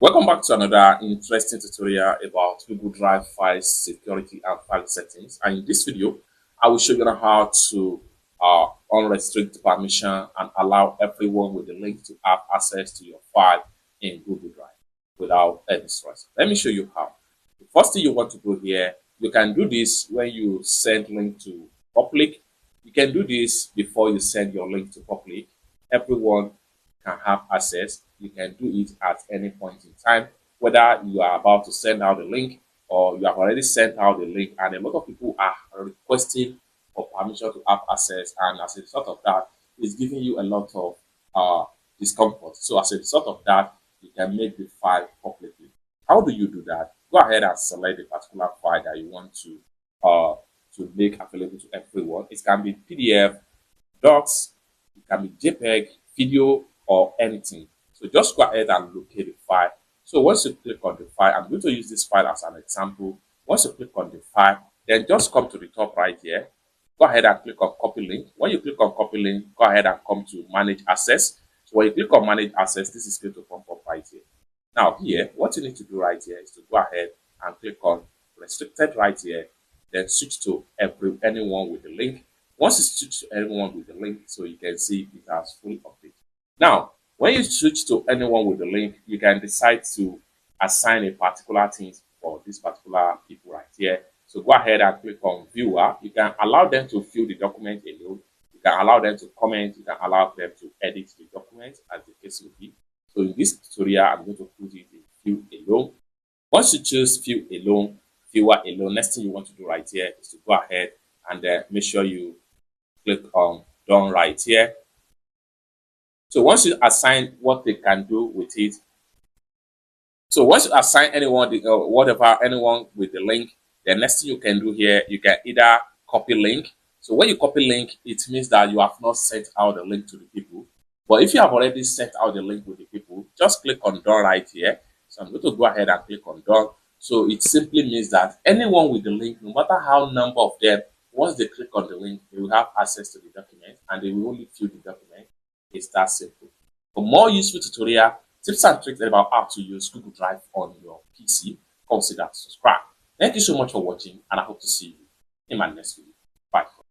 Welcome back to another interesting tutorial about Google Drive file security and file settings. And in this video, I will show you how to unrestrict permission and allow everyone with the link to have access to your file in Google Drive without any stress. Let me show you how. The first thing you want to do here, you can do this when you send link to public. You can do this before you send your link to public. Everyone can have access. You can do it at any point in time, whether you are about to send out the link or you have already sent out the link, and a lot of people are requesting for permission to have access, and as a result of that, it's giving you a lot of discomfort. So as a result of that, you can make the file publicly. How do you do that? Go ahead and select the particular file that you want to make available to everyone. It can be PDF, docs, it can be JPEG, video, or anything. So just go ahead and locate the file. So once you click on the file, I'm going to use this file as an example. Once you click on the file, then just come to the top right here. Go ahead and click on copy link. When you click on copy link, go ahead and come to manage access. So when you click on manage access, this is going to come up right here. Now here, what you need to do right here is to go ahead and click on restricted right here, then switch to anyone with the link. Once you switch to anyone with the link, so you can see it has fully updated. Now, when you switch to anyone with the link, you can decide to assign a particular thing for this particular people right here. So go ahead and click on viewer. You can allow them to fill the document alone. You can allow them to comment. You can allow them to edit the document as the case will be. So in this tutorial, I'm going to put it in view alone. Once you choose view alone, viewer alone, next thing you want to do right here is to go ahead and make sure you click on done right here. So once you assign what they can do with it, so once you assign anyone anyone with the link, the next thing you can do here, you can either copy link. So when you copy link, it means that you have not sent out the link to the people. But if you have already sent out the link with the people, just click on done right here. So I'm going to go ahead and click on done. So it simply means that anyone with the link, no matter how number of them, once they click on the link, they will have access to the document and they will only fill the document. It's that simple. For more useful tutorial, tips and tricks about how to use Google Drive on your PC, consider to subscribe. Thank you so much for watching, and I hope to see you in my next video.